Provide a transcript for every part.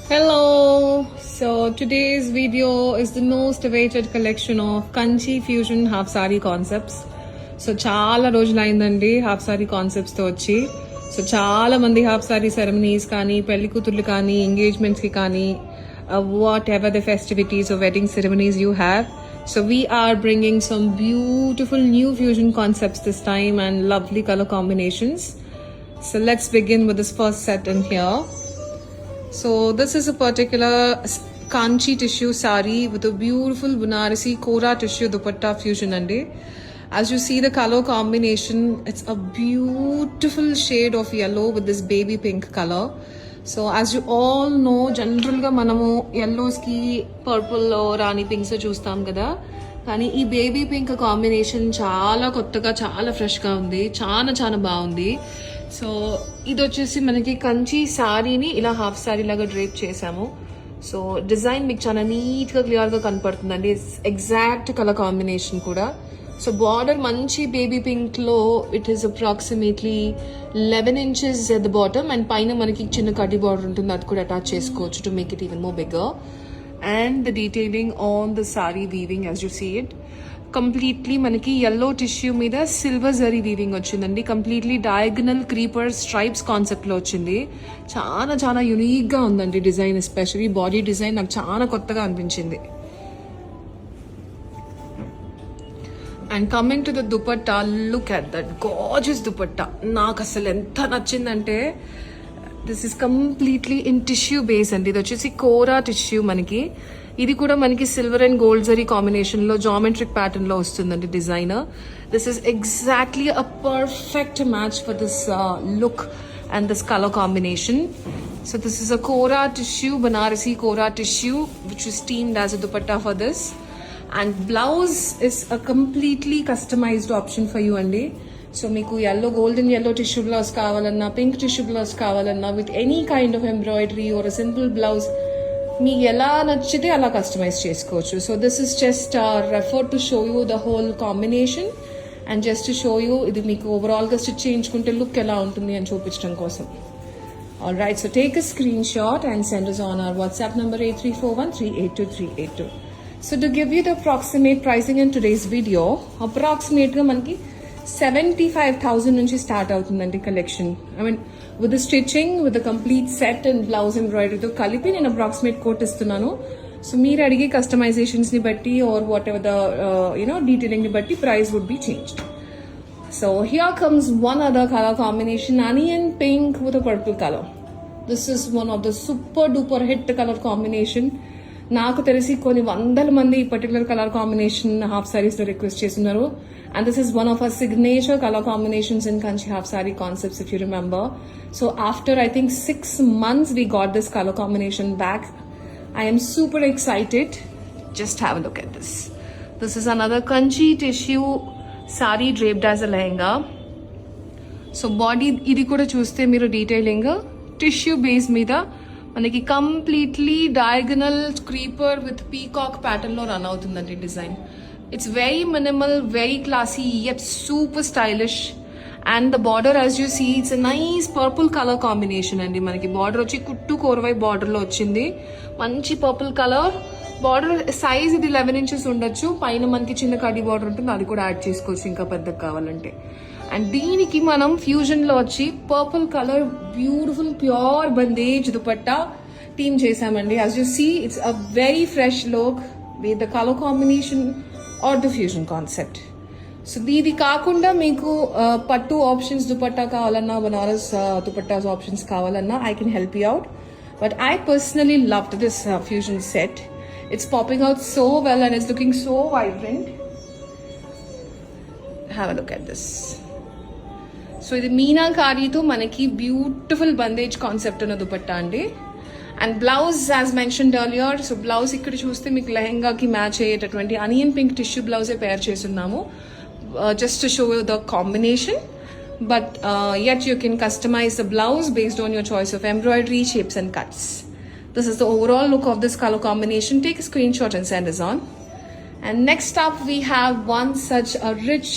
Hello! So today's video is the most awaited collection of Kanchi Fusion half sari concepts. So చాలా రోజులైందండి half sorry కాన్సెప్ట్స్తో వచ్చి. So చాలా మంది half sorry ceremonies కానీ పెళ్లి కూతుర్లు కానీ ఎంగేజ్మెంట్స్కి కానీ what ever the festivities or wedding ceremonies you have. So we are bringing some beautiful new fusion concepts this time and lovely color combinations. So let's begin with this first set in here. So this is a particular Kanchi tissue sari with a beautiful Banarasi Kora tissue dupatta fusion andi. As you see the color combination, it's a beautiful shade of yellow with this baby pink color. So as you all know, general ga manamu yellows ki purple or rani pinks chustam kada. కానీ ఈ baby pink combination చాలా కొత్తగా చాలా ఫ్రెష్గా ఉంది, చాలా బాగుంది. So ఇది వచ్చేసి మనకి కంచి శారీని ఇలా హాఫ్ శారీ లాగా డ్రేప్ చేసాము. సో డిజైన్ మీకు చాలా నీట్గా క్లియర్గా కనపడుతుందండి. ఎగ్జాక్ట్ కలర్ కాంబినేషన్ కూడా. సో బార్డర్ మంచి బేబీ పింక్లో it is approximately 11 inches at the bottom and పైన మనకి చిన్న కడ్డీ బార్డర్ ఉంటుంది, అది కూడా అటాచ్ చేసుకోవచ్చు to make it even more bigger. And the detailing on the sari weaving as you see it, completely మనకి yellow tissue మీద silver zari weaving వచ్చిందండి. Completely diagonal creeper stripes concept లో వచ్చింది. చాలా యూనిక్ గా ఉందండి డిజైన్. ఎస్పెషల్లీ బాడీ డిజైన్ నాకు చాలా కొత్తగా అనిపించింది. And coming to the dupatta, look at that gorgeous dupatta. నాకు అసలు ఎంత నచ్చిందంటే this is completely in tissue base అండి. ఇది వచ్చేసి కోరా టిష్యూ మనకి. ఇది కూడా మనకి silver and gold zari combination లో జామెట్రిక్ ప్యాటర్న్ లో వస్తుందండి designer. This is exactly a perfect match for this look and this colour combination. So this is a kora tissue, Banarasi kora tissue which is steamed as a dupatta for this. And blouse is a completely customised option for you అండి. సో మీకు golden yellow tissue blouse కావాలన్నా, pink tissue blouse కావాలన్నా, with any kind of embroidery or simple blouse మీకు ఎలా నచ్చితే అలా customise చేసుకోవచ్చు. So this is just refer to show you the whole combination and just to show you ఇది మీకు ఓవరాల్గా స్టిచ్ చేయించుకుంటే లుక్ ఎలా ఉంటుంది అని చూపించడం కోసం. All right, so take a screen shot and send us on our WhatsApp number 8341382382. So to give you the approximate pricing in today's video, approximate గా మనకి 75,000 నుంచి స్టార్ట్ అవుతుందండి collection. I mean with the stitching, with the complete set and blouse ఎంబ్రాయిడరీతో కలిపి నేను approximate coat ఇస్తున్నాను. So మీరు అడిగే కస్టమైజేషన్స్ ని బట్టి or whatever the detailing ని బట్టి price would be changed. So here comes one other colour combination, onion pink with a purple colour. This is one of the super duper hit colour combination. నాకు తెలిసి కొన్ని వందల మంది ఈ particular colour combination half saris లో request చేస్తున్నారు. And this is one of our signature color combinations in Kanchi half saree concepts, if you remember. So after I think 6 months we got this color combination back. I am super excited. Just have a look at this. This is another Kanchi tissue saree draped as a lehenga. So body idi kuda chuste meeru detailing tissue base meeda మనకి completely diagonal creeper with peacock pattern లో run అవుతుందండి design. It's very minimal, very classy, yet super stylish. And the border, as you see, it's a nice purple color combination అండి. మనకి border వచ్చి కుట్టు కోరవై border లో వచ్చింది. మంచి పర్పుల్ కలర్ బార్డర్. సైజ్ ఇది 11 inches ఉండొచ్చు. పైన మనకి చిన్న కడ్డీ బార్డర్ ఉంటుంది, అది కూడా యాడ్ చేసుకోవచ్చు ఇంకా పెద్దగా కావాలంటే. అండ్ దీనికి మనం ఫ్యూజన్ లో వచ్చి purple colour beautiful pure bandhej dupatta team చేసామండి. As you see it's a very fresh look with the colour combination or the fusion concept. So ఇది కాకుండా మీకు పట్టు ఆప్షన్స్ దుపట్టా కావాలన్నా, బనారస్ దుపట్టాస్ ఆప్షన్స్ కావాలన్నా I can help you out. But I personally loved this fusion set. It's popping out so well and it's looking so vibrant. Have a look at this. So ఇది మీనాకారీతో మనకి beautiful bandhej concept ఉన్న దుపట్టా అండి. And blouse as mentioned earlier. So blouse ఇక్కడ చూస్తే మీకు లెహెంగాకి match అయ్యేటటువంటి onion pink tissue బ్లౌజే పేర్ చేస్తున్నాము, just to show the combination. But yet you can customize the blouse based on your choice of embroidery, shapes and cuts. This is the overall look of this color combination. Take a screenshot and send us on. And next up we have one such a rich,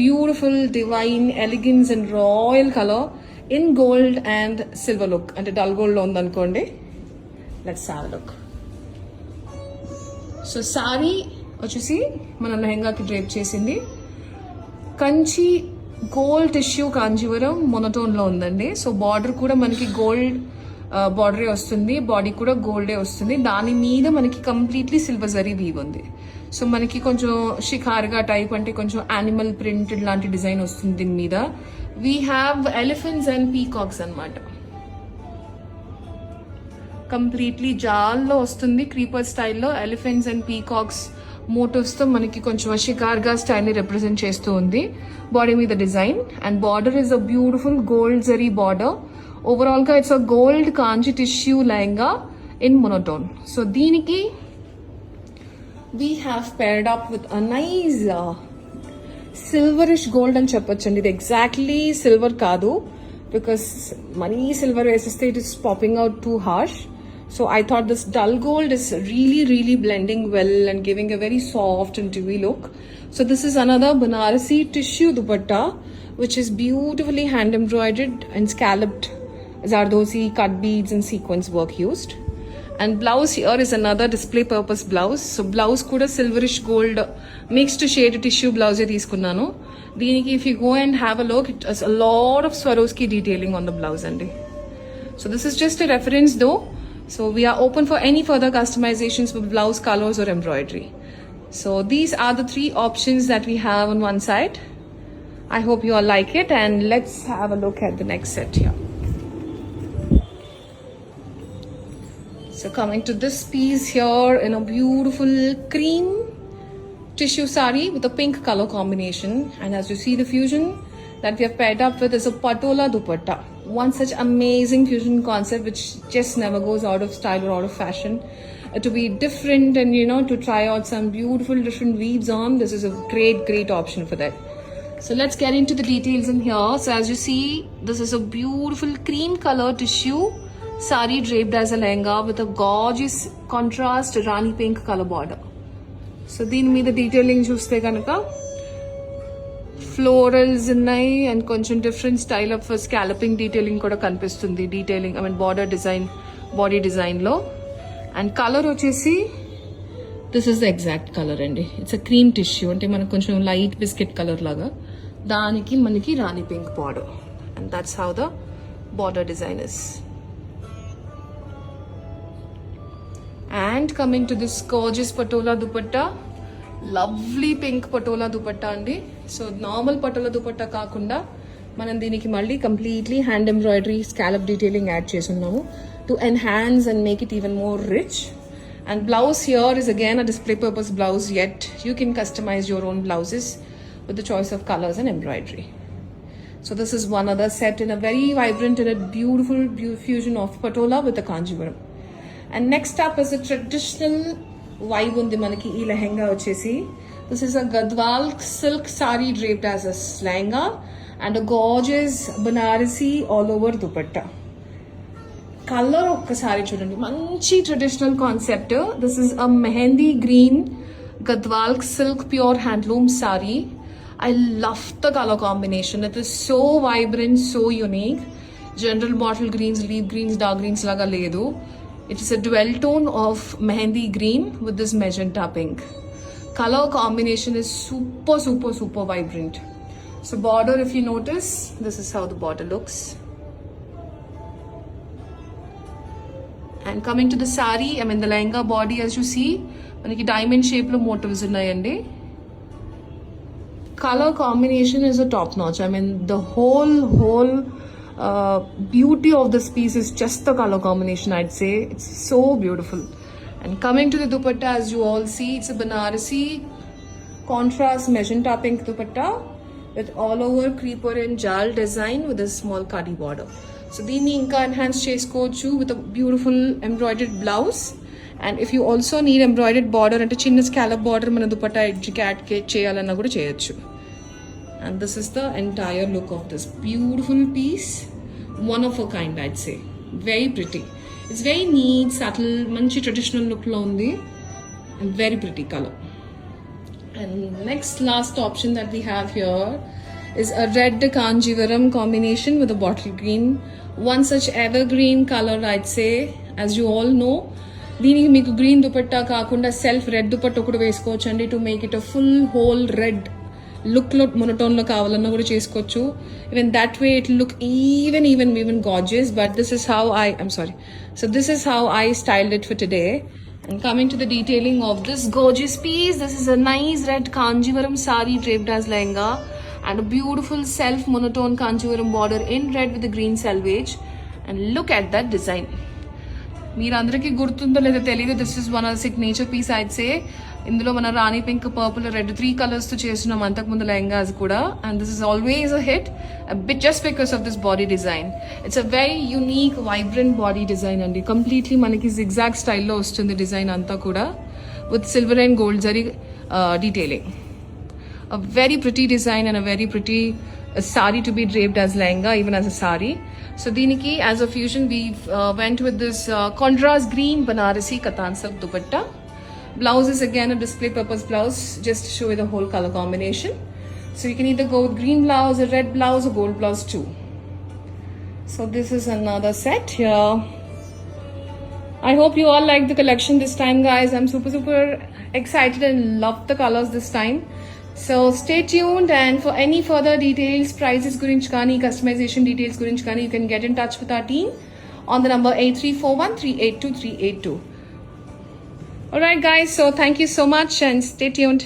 beautiful, divine elegance and royal color in gold and silver look. And dull gold lo undanukondi. Let's have look. So sorry వచ్చేసి మన లెహంగాకి drape చేసింది. Kanchi gold tissue Kanjeevaram మొనటోన్లో ఉందండి. So border కూడా మనకి gold బార్డరే వస్తుంది, body కూడా గోల్డే వస్తుంది. దాని మీద మనకి కంప్లీట్లీ సిల్వర్ జరీ వీవ్ ఉంది. సో మనకి కొంచెం షికార్గా టైప్ అంటే కొంచెం యానిమల్ ప్రింటెడ్ లాంటి డిజైన్ వస్తుంది దీని మీద. We have elephants and peacocks అనమాట. కంప్లీట్లీ జాల్లో వస్తుంది, క్రీపర్ స్టైల్లో ఎలిఫెంట్స్ అండ్ పీకాక్స్ మోటివ్స్తో మనకి కొంచెం షికార్గా స్టైల్ని రిప్రజెంట్ చేస్తూ ఉంది బాడీ మీద design. And border is a beautiful gold zari border. ఓవరాల్గా it's a gold Kanji tissue lehenga in monotone. So దీనికి we have paired up with a nice silverish gold అని చెప్పొచ్చండి. ఇది ఎగ్జాక్ట్లీ సిల్వర్ కాదు, బికాస్ మనీ సిల్వర్ వేసేస్తే it is popping out too harsh. So I thought this dull gold is really blending well and giving a very soft and dewy look. So this is another Banarasi tissue dupatta, which is beautifully hand embroidered and scalloped Zardozi cut beads and sequence work used. And blouse here is another display purpose blouse. So blouse kuda silverish gold mixed shade tissue blouse తీసుకున్నాను. దీనికి if you go and have a look, it has a lot of Swarovski detailing on the blouse andi. So this is just a reference though. So we are open for any further customizations with blouse colors or embroidery. So these are the three options that we have on one side. I hope you all like it, and let's have a look at the next set here. So coming to this piece here in a beautiful cream tissue sari with a pink color combination, and as you see the fusion that we have paired up with is a patola dupatta. One such amazing fusion concept which just never goes out of style or out of fashion. To be different and to try out some beautiful different weaves on, this is a great option for that. So let's get into the details in here. So as you see, this is a beautiful cream color tissue sari draped as a lehenga with a gorgeous contrast rani pink color border. So దీని మీద detailing చూస్తే కనుక florals ఉన్నాయి and కొంచెం different style of scalloping detailing కూడా కనిపిస్తుంది. Detailing border design, body డిజైన్లో. And colour వచ్చేసి this is the exact colour అండి. ఇట్స్ అ క్రీమ్ టిష్యూ, అంటే మనకు కొంచెం లైట్ బిస్కెట్ కలర్ లాగా, దానికి మనకి rani pink border. And that's how the border design is. And coming to this gorgeous patola dupatta, lovely pink patola dupatta అండి. సో నార్మల్ పటోలా దుపట్టా కాకుండా మనం దీనికి మళ్ళీ completely hand embroidery scallop detailing add చేసున్నాము to enhance and make it even more rich. And blouse here is again a display purpose blouse, yet you can customize your own blouses with the choice of colors and embroidery. So this is one other set in a very vibrant and a beautiful fusion of patola with the kanjivaram. And next up is a traditional vibe ఉంది మనకి ఈ లెహంగా వచ్చేసి. This is a Gadwal silk sari draped as a lehenga and a gorgeous Banarasi all over dupatta. Colour ఒక్కసారి చూడండి, మంచి traditional concept. This is a mehndi green Gadwal silk pure handloom sari. I love the color combination. It is so vibrant, so unique. General bottle greens, leaf greens, dark greens laga ledu. It is a dual tone of mehendi green with this magenta pink. Color combination is super vibrant. So border, if you notice, this is how the border looks. And coming to the sari, the lehenga body, as you see, manaki diamond shape lo motifs unnayandi. Color combination is a top notch. The whole beauty of this piece is just the color combination, I'd say. It's so beautiful. And coming to the dupatta, as you all see, it's a Banarasi contrast magenta pink dupatta with all over creeper and jal design with a small kadi border. So దీన్ని ఇంకా enhance చేసుకోవచ్చు with a beautiful embroidered blouse. And if you also need embroidered border అంటే చిన్న scallop border మన dupatta edge కి add చేయాలన్నా కూడా చేయొచ్చు. And this is the entire look of this beautiful piece. One of a kind, I'd say. Very pretty. It's very neat, subtle, manchi traditional look lo undi and very pretty color. And next last option that we have here is a red Kanjivaram combination with a bottle green. One such evergreen color, I'd say. As you all know. దీనికి మీకు green dupatta కాకుండా self red dupatta కూడా వేసుకోవచ్చు అండి, to make it a full whole red లుక్లో మొనోటోన్లో కావాలన్నా కూడా చేసుకోవచ్చు. Even that way it look even gorgeous. But this is how this is how I styled it for today. And coming to the detailing of this gorgeous piece, this is a nice red Kanjivaram sari draped as lehenga and a beautiful self monotone Kanjivaram border in red with the green selvage. And look at that design. మీరందరికీ గుర్తుందో లేదో తెలియదు, this is one of signature piece I'd say. ఇందులో మన రాణి pink, purple, red 3 కలర్స్తో చేస్తున్నాం అంతకుముందు లెహంగాస్ కూడా. And this is always a hit just because of this body design. It's a very unique vibrant body design అండి. కంప్లీట్లీ మనకి zigzag స్టైల్లో వస్తుంది డిజైన్ అంతా కూడా, with silver and gold zari detailing. A very pretty design and a very pretty sari to be draped as lehenga, even as a sari. So diniki as a fusion we went with this contrast green Banarasi Katan silk dupatta. Blouse is again a display purpose blouse, just to show you the whole color combination. So you can either go with green blouse, a red blouse, or gold blouse too. So this is another set here. I hope you all like the collection this time, guys. I'm super excited and love the colors this time. So stay tuned, and for any further details, prices gurinchi kani, customization details gurinchi kani, you can get in touch with our team on the number 8341382382. Alright guys, so thank you so much and stay tuned.